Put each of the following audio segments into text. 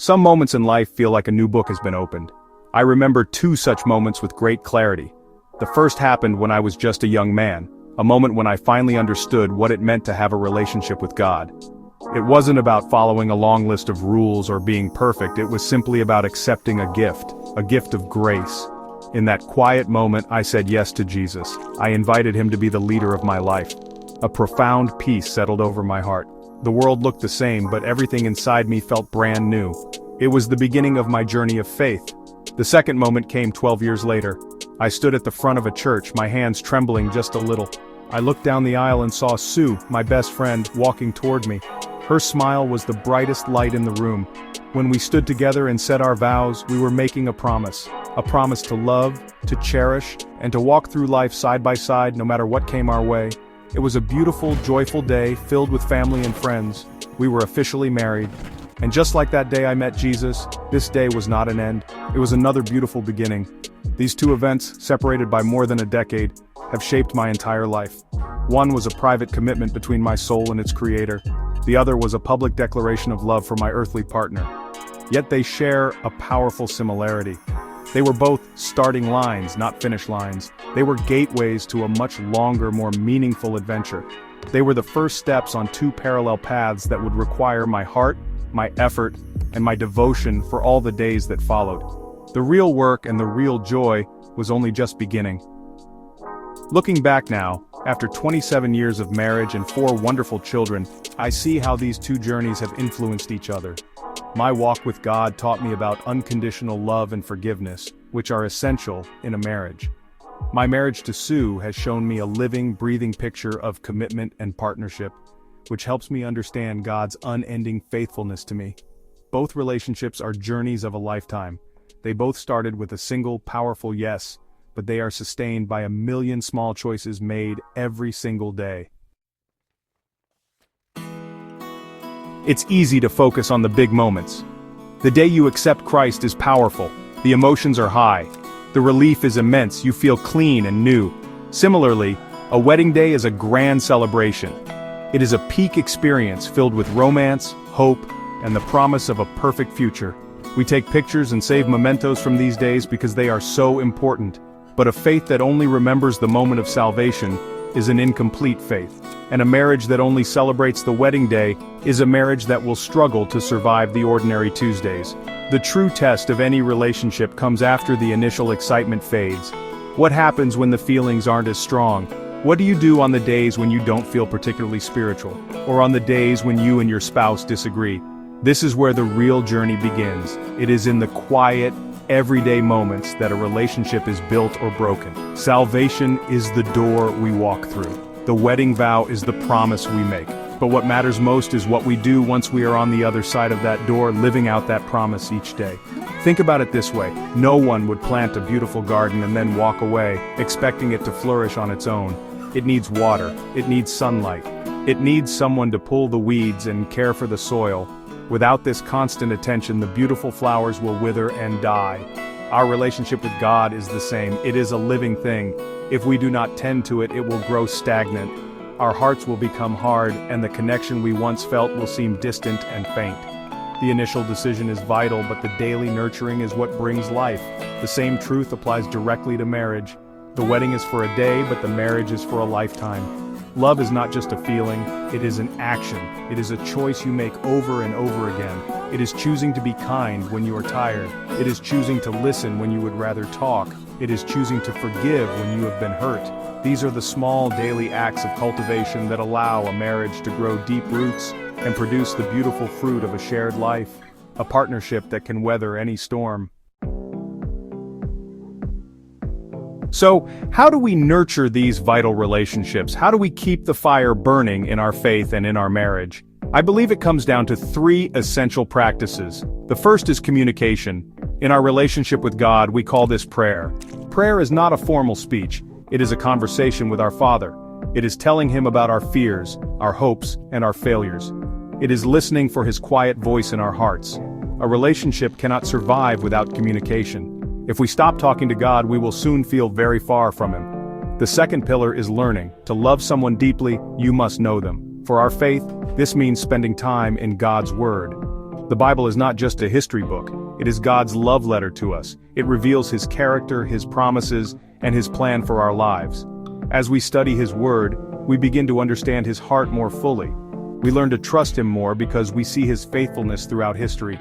Some moments in life feel like a new book has been opened. I remember two such moments with great clarity. The first happened when I was just a young man, a moment when I finally understood what it meant to have a relationship with God. It wasn't about following a long list of rules or being perfect, it was simply about accepting a gift of grace. In that quiet moment, I said yes to Jesus. I invited him to be the leader of my life. A profound peace settled over my heart. The world looked the same, but everything inside me felt brand new. It was the beginning of my journey of faith. The second moment came 12 years later. I stood at the front of a church, my hands trembling just a little. I looked down the aisle and saw Sue, my best friend, walking toward me. Her smile was the brightest light in the room. When we stood together and said our vows, we were making a promise to love, to cherish, and to walk through life side by side no matter what came our way. It was a beautiful, joyful day filled with family and friends. We were officially married. And just like that day I met Jesus, this day was not an end. It was another beautiful beginning. These two events, separated by more than a decade, have shaped my entire life. One was a private commitment between my soul and its creator. The other was a public declaration of love for my earthly partner. Yet they share a powerful similarity. They were both starting lines, not finish lines. They were gateways to a much longer, more meaningful adventure. They were the first steps on two parallel paths that would require my heart, my effort, and my devotion for all the days that followed. The real work and the real joy was only just beginning. Looking back now, after 27 years of marriage and 4 wonderful children, I see how these two journeys have influenced each other. My walk with God taught me about unconditional love and forgiveness, which are essential in a marriage. My marriage to Sue has shown me a living, breathing picture of commitment and partnership, which helps me understand God's unending faithfulness to me. Both relationships are journeys of a lifetime. They both started with a single, powerful yes, but they are sustained by a million small choices made every single day. It's easy to focus on the big moments. The day you accept Christ is powerful. The emotions are high. The relief is immense. You feel clean and new. Similarly, a wedding day is a grand celebration. It is a peak experience filled with romance, hope, and the promise of a perfect future. We take pictures and save mementos from these days because they are so important. But a faith that only remembers the moment of salvation is an incomplete faith. And a marriage that only celebrates the wedding day is a marriage that will struggle to survive the ordinary Tuesdays. The true test of any relationship comes after the initial excitement fades. What happens when the feelings aren't as strong? What do you do on the days when you don't feel particularly spiritual? Or on the days when you and your spouse disagree? This is where the real journey begins. It is in the quiet, everyday moments that a relationship is built or broken. Salvation is the door we walk through. The wedding vow is the promise we make. But what matters most is what we do once we are on the other side of that door, living out that promise each day. Think about it this way. No one would plant a beautiful garden and then walk away, expecting it to flourish on its own. It needs water. It needs sunlight. It needs someone to pull the weeds and care for the soil. Without this constant attention, the beautiful flowers will wither and die. Our relationship with God is the same. It is a living thing. If we do not tend to it, it will grow stagnant. Our hearts will become hard, and the connection we once felt will seem distant and faint. The initial decision is vital, but the daily nurturing is what brings life. The same truth applies directly to marriage. The wedding is for a day, but the marriage is for a lifetime. Love is not just a feeling, it is an action. It is a choice you make over and over again. It is choosing to be kind when you are tired. It is choosing to listen when you would rather talk. It is choosing to forgive when you have been hurt. These are the small daily acts of cultivation that allow a marriage to grow deep roots and produce the beautiful fruit of a shared life, a partnership that can weather any storm. So, how do we nurture these vital relationships? How do we keep the fire burning in our faith and in our marriage? I believe it comes down to 3 essential practices. The first is communication. In our relationship with God, we call this prayer. Prayer is not a formal speech. It is a conversation with our Father. It is telling Him about our fears, our hopes, and our failures. It is listening for His quiet voice in our hearts. A relationship cannot survive without communication. If we stop talking to God, we will soon feel very far from Him. The second pillar is learning. To love someone deeply, you must know them. For our faith, this means spending time in God's Word. The Bible is not just a history book, it is God's love letter to us. It reveals His character, His promises, and His plan for our lives. As we study His Word, we begin to understand His heart more fully. We learn to trust Him more because we see His faithfulness throughout history.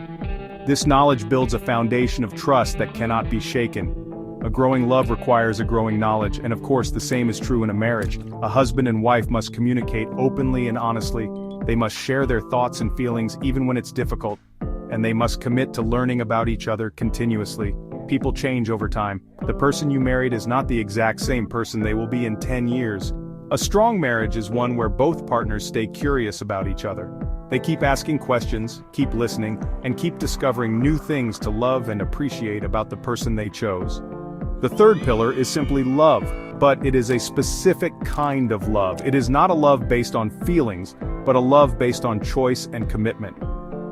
This knowledge builds a foundation of trust that cannot be shaken. A growing love requires a growing knowledge, and of course the same is true in a marriage. A husband and wife must communicate openly and honestly. They must share their thoughts and feelings even when it's difficult. And they must commit to learning about each other continuously. People change over time. The person you married is not the exact same person they will be in 10 years. A strong marriage is one where both partners stay curious about each other. They keep asking questions, keep listening, and keep discovering new things to love and appreciate about the person they chose. The third pillar is simply love, but it is a specific kind of love. It is not a love based on feelings, but a love based on choice and commitment.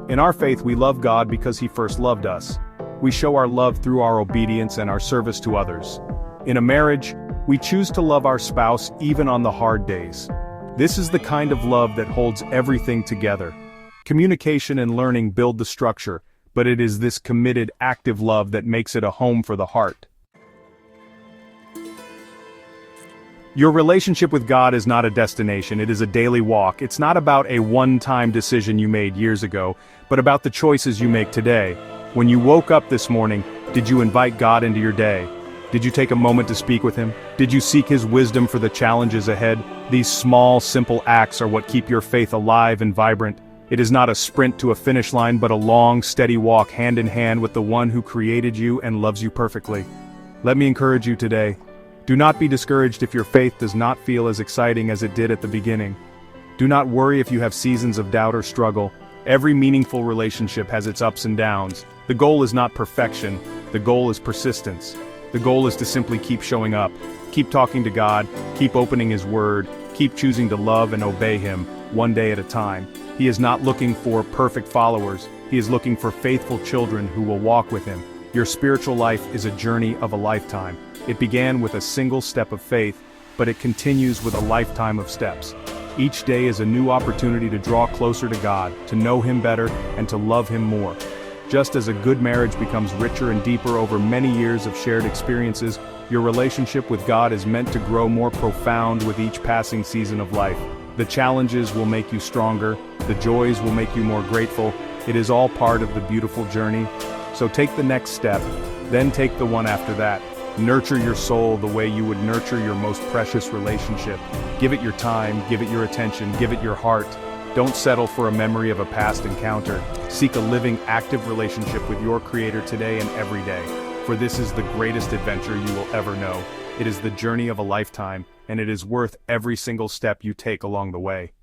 In our faith, we love God because He first loved us. We show our love through our obedience and our service to others. In a marriage, we choose to love our spouse even on the hard days. This is the kind of love that holds everything together. Communication and learning build the structure, but it is this committed, active love that makes it a home for the heart. Your relationship with God is not a destination, it is a daily walk. It's not about a one-time decision you made years ago, but about the choices you make today. When you woke up this morning, did you invite God into your day? Did you take a moment to speak with Him? Did you seek His wisdom for the challenges ahead? These small, simple acts are what keep your faith alive and vibrant. It is not a sprint to a finish line, but a long, steady walk hand in hand with the one who created you and loves you perfectly. Let me encourage you today. Do not be discouraged if your faith does not feel as exciting as it did at the beginning. Do not worry if you have seasons of doubt or struggle. Every meaningful relationship has its ups and downs. The goal is not perfection, the goal is persistence. The goal is to simply keep showing up, keep talking to God, keep opening His Word, keep choosing to love and obey Him, one day at a time. He is not looking for perfect followers, He is looking for faithful children who will walk with Him. Your spiritual life is a journey of a lifetime. It began with a single step of faith, but it continues with a lifetime of steps. Each day is a new opportunity to draw closer to God, to know Him better, and to love Him more. Just as a good marriage becomes richer and deeper over many years of shared experiences, your relationship with God is meant to grow more profound with each passing season of life. The challenges will make you stronger, the joys will make you more grateful. It is all part of the beautiful journey. So take the next step, then take the one after that. Nurture your soul the way you would nurture your most precious relationship. Give it your time, give it your attention, give it your heart. Don't settle for a memory of a past encounter. Seek a living, active relationship with your Creator today and every day. For this is the greatest adventure you will ever know. It is the journey of a lifetime, and it is worth every single step you take along the way.